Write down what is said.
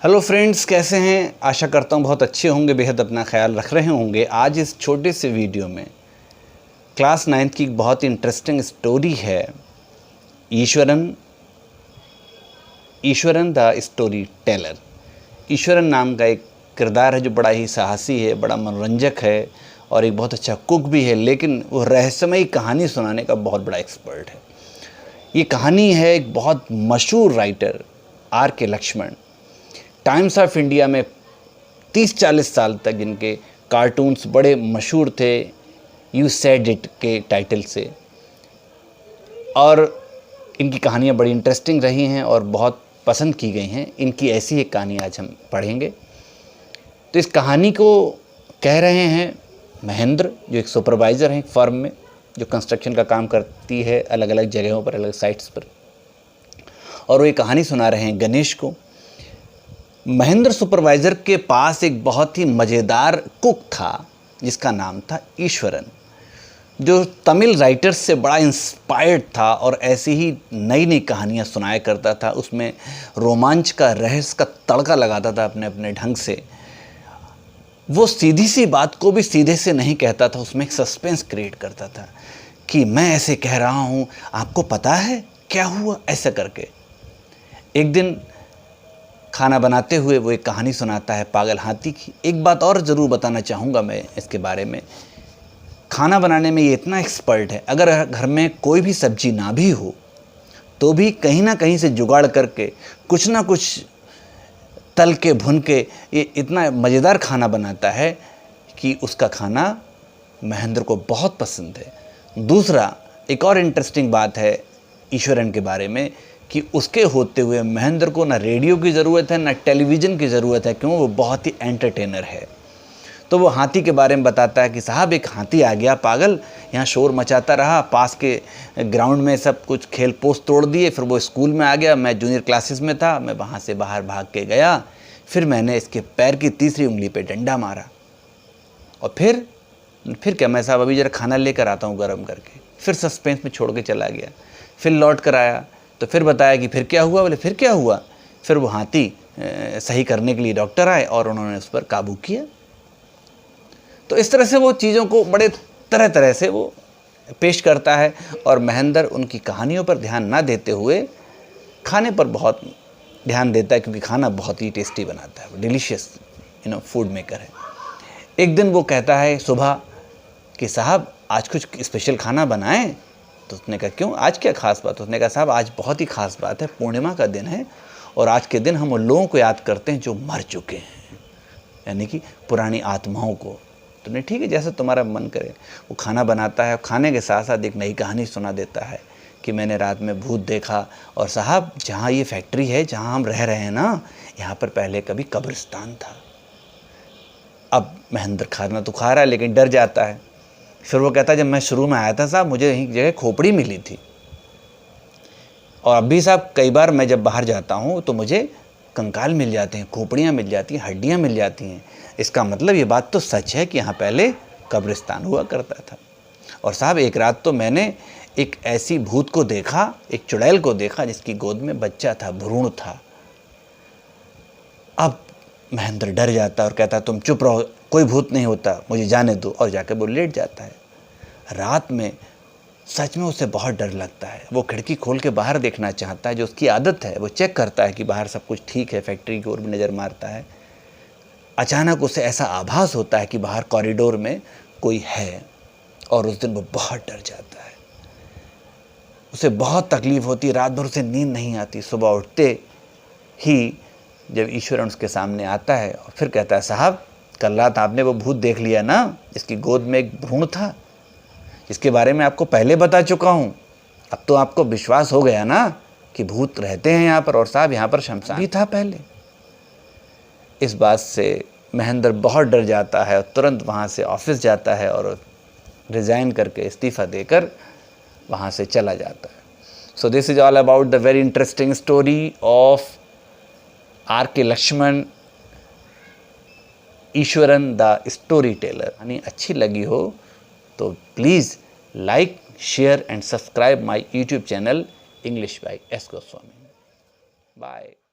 Hello friends, कैसे हैं? आशा करता हूँ बहुत अच्छे होंगे, बेहद अपना ख्याल रख रहे होंगे। आज इस छोटे से वीडियो में क्लास 9th की एक बहुत ही इंटरेस्टिंग स्टोरी है। Eswaran the story Taylor. Eswaran नाम का एक किरदार है जो बड़ा ही साहसी है, बड़ा मनोरंजक है और एक बहुत अच्छा कुक भी है, लेकिन वो रहस्यमयी कहानी सुनाने का बहुत बड़ा एक्सपर्ट है। ये कहानी है एक बहुत मशहूर writer R.K. Laxman. Times of India में 30-40 साल तक इनके कार्टून्स बड़े मशहूर थे, यू सेड इट के टाइटल से, और इनकी कहानियाँ बड़ी इंटरेस्टिंग रही हैं और बहुत पसंद की गई हैं। इनकी ऐसी एक कहानी आज हम पढ़ेंगे। तो इस कहानी को कह रहे हैं महेंद्र, जो एक सुपरवाइज़र हैं एक फर्म में, जो कंस्ट्रक्शन का काम करती है अलग अलग जगहों पर, अलग साइट्स पर, और वो ये कहानी सुना रहे हैं गणेश को। महेंद्र सुपरवाइज़र के पास एक बहुत ही मज़ेदार कुक था जिसका नाम था ईश्वरन, जो तमिल राइटर्स से बड़ा इंस्पायर्ड था और ऐसी ही नई नई कहानियाँ सुनाया करता था। उसमें रोमांच का, रहस्य का तड़का लगाता था अपने अपने ढंग से। वो सीधी सी बात को भी सीधे से नहीं कहता था, उसमें एक सस्पेंस क्रिएट करता था कि मैं ऐसे कह रहा हूँ, आपको पता है क्या हुआ, ऐसा करके। एक दिन खाना बनाते हुए वो एक कहानी सुनाता है पागल हाथी की। एक बात और ज़रूर बताना चाहूँगा मैं इसके बारे में, खाना बनाने में ये इतना एक्सपर्ट है, अगर घर में कोई भी सब्जी ना भी हो तो भी कहीं ना कहीं से जुगाड़ करके कुछ ना कुछ तल के भुन के ये इतना मज़ेदार खाना बनाता है कि उसका खाना महेंद्र को बहुत पसंद है। दूसरा, एक और इंटरेस्टिंग बात है ईश्वरन के बारे में कि उसके होते हुए महेंद्र को ना रेडियो की ज़रूरत है ना टेलीविज़न की ज़रूरत है, क्यों? वो बहुत ही एंटरटेनर है। तो वो हाथी के बारे में बताता है कि साहब एक हाथी आ गया पागल, यहाँ शोर मचाता रहा, पास के ग्राउंड में सब कुछ खेल पोस्ट तोड़ दिए, फिर वो स्कूल में आ गया, मैं जूनियर क्लासेस में था, मैं वहाँ से बाहर भाग के गया, फिर मैंने इसके पैर की तीसरी उंगली पे डंडा मारा, और फिर क्या, मैं साहब अभी ज़रा खाना लेकर आता हूँ गर्म करके। फिर सस्पेंस में छोड़ के चला गया। फिर लौट कर आया तो फिर बताया कि फिर क्या हुआ। बोले फिर क्या हुआ? फिर वो हाथी सही करने के लिए डॉक्टर आए और उन्होंने उस पर काबू किया। तो इस तरह से वो चीज़ों को बड़े तरह तरह से वो पेश करता है, और महेंद्र उनकी कहानियों पर ध्यान ना देते हुए खाने पर बहुत ध्यान देता है, क्योंकि खाना बहुत ही टेस्टी बनाता है, वो डिलीशियस फूड मेकर है। एक दिन वो कहता है सुबह कि साहब आज कुछ स्पेशल खाना बनाएं। तो उसने कहा क्यों, आज क्या खास बात? उसने कहा साहब आज बहुत ही खास बात है, पूर्णिमा का दिन है और आज के दिन हम उन लोगों को याद करते हैं जो मर चुके हैं, यानी कि पुरानी आत्माओं को। तो नहीं, ठीक है, जैसा तुम्हारा मन करे। वो खाना बनाता है, खाने के साथ साथ एक नई कहानी सुना देता है कि मैंने रात में भूत देखा, और साहब जहाँ ये फैक्ट्री है जहाँ हम रह रहे हैं ना, यहाँ पर पहले कभी कब्रिस्तान था। अब महेंद्र खाना तो खा रहा है लेकिन डर जाता है। फिर वो कहता है जब मैं शुरू में आया था साहब, मुझे यहीं जगह खोपड़ी मिली थी, और अभी साहब कई बार मैं जब बाहर जाता हूँ तो मुझे कंकाल मिल जाते हैं, खोपड़ियाँ मिल जाती हैं, हड्डियाँ मिल जाती हैं। इसका मतलब ये बात तो सच है कि यहाँ पहले कब्रिस्तान हुआ करता था। और साहब एक रात तो मैंने एक ऐसी भूत को देखा, एक चुड़ैल को देखा जिसकी गोद में बच्चा था, भ्रूण था। अब महेंद्र डर जाता है और कहता है तुम चुप रहो, कोई भूत नहीं होता, मुझे जाने दो, और जाकर वो लेट जाता है। रात में सच में उसे बहुत डर लगता है। वो खिड़की खोल के बाहर देखना चाहता है, जो उसकी आदत है, वो चेक करता है कि बाहर सब कुछ ठीक है, फैक्ट्री की ओर भी नज़र मारता है। अचानक उसे ऐसा आभास होता है कि बाहर कॉरिडोर में कोई है, और उस दिन वो बहुत डर जाता है। उसे बहुत तकलीफ़ होती है, रात भर उसे नींद नहीं आती। सुबह उठते ही जब ईश्वरन उसके सामने आता है और फिर कहता है साहब कल रात आपने वो भूत देख लिया ना, जिसकी गोद में एक भ्रूण था, जिसके बारे में आपको पहले बता चुका हूँ। अब तो आपको विश्वास हो गया ना कि भूत रहते हैं यहाँ पर, और साहब यहाँ पर शमशान भी था पहले। इस बात से महेंद्र बहुत डर जाता है और तुरंत वहाँ से ऑफिस जाता है और रिज़ाइन करके, इस्तीफ़ा देकर वहाँ से चला जाता है। So this is all about the very interesting story of R.K. Laxman, Iswaran the story teller. यानी अच्छी लगी हो तो please like, share and subscribe my YouTube channel English by S Goswami. Bye.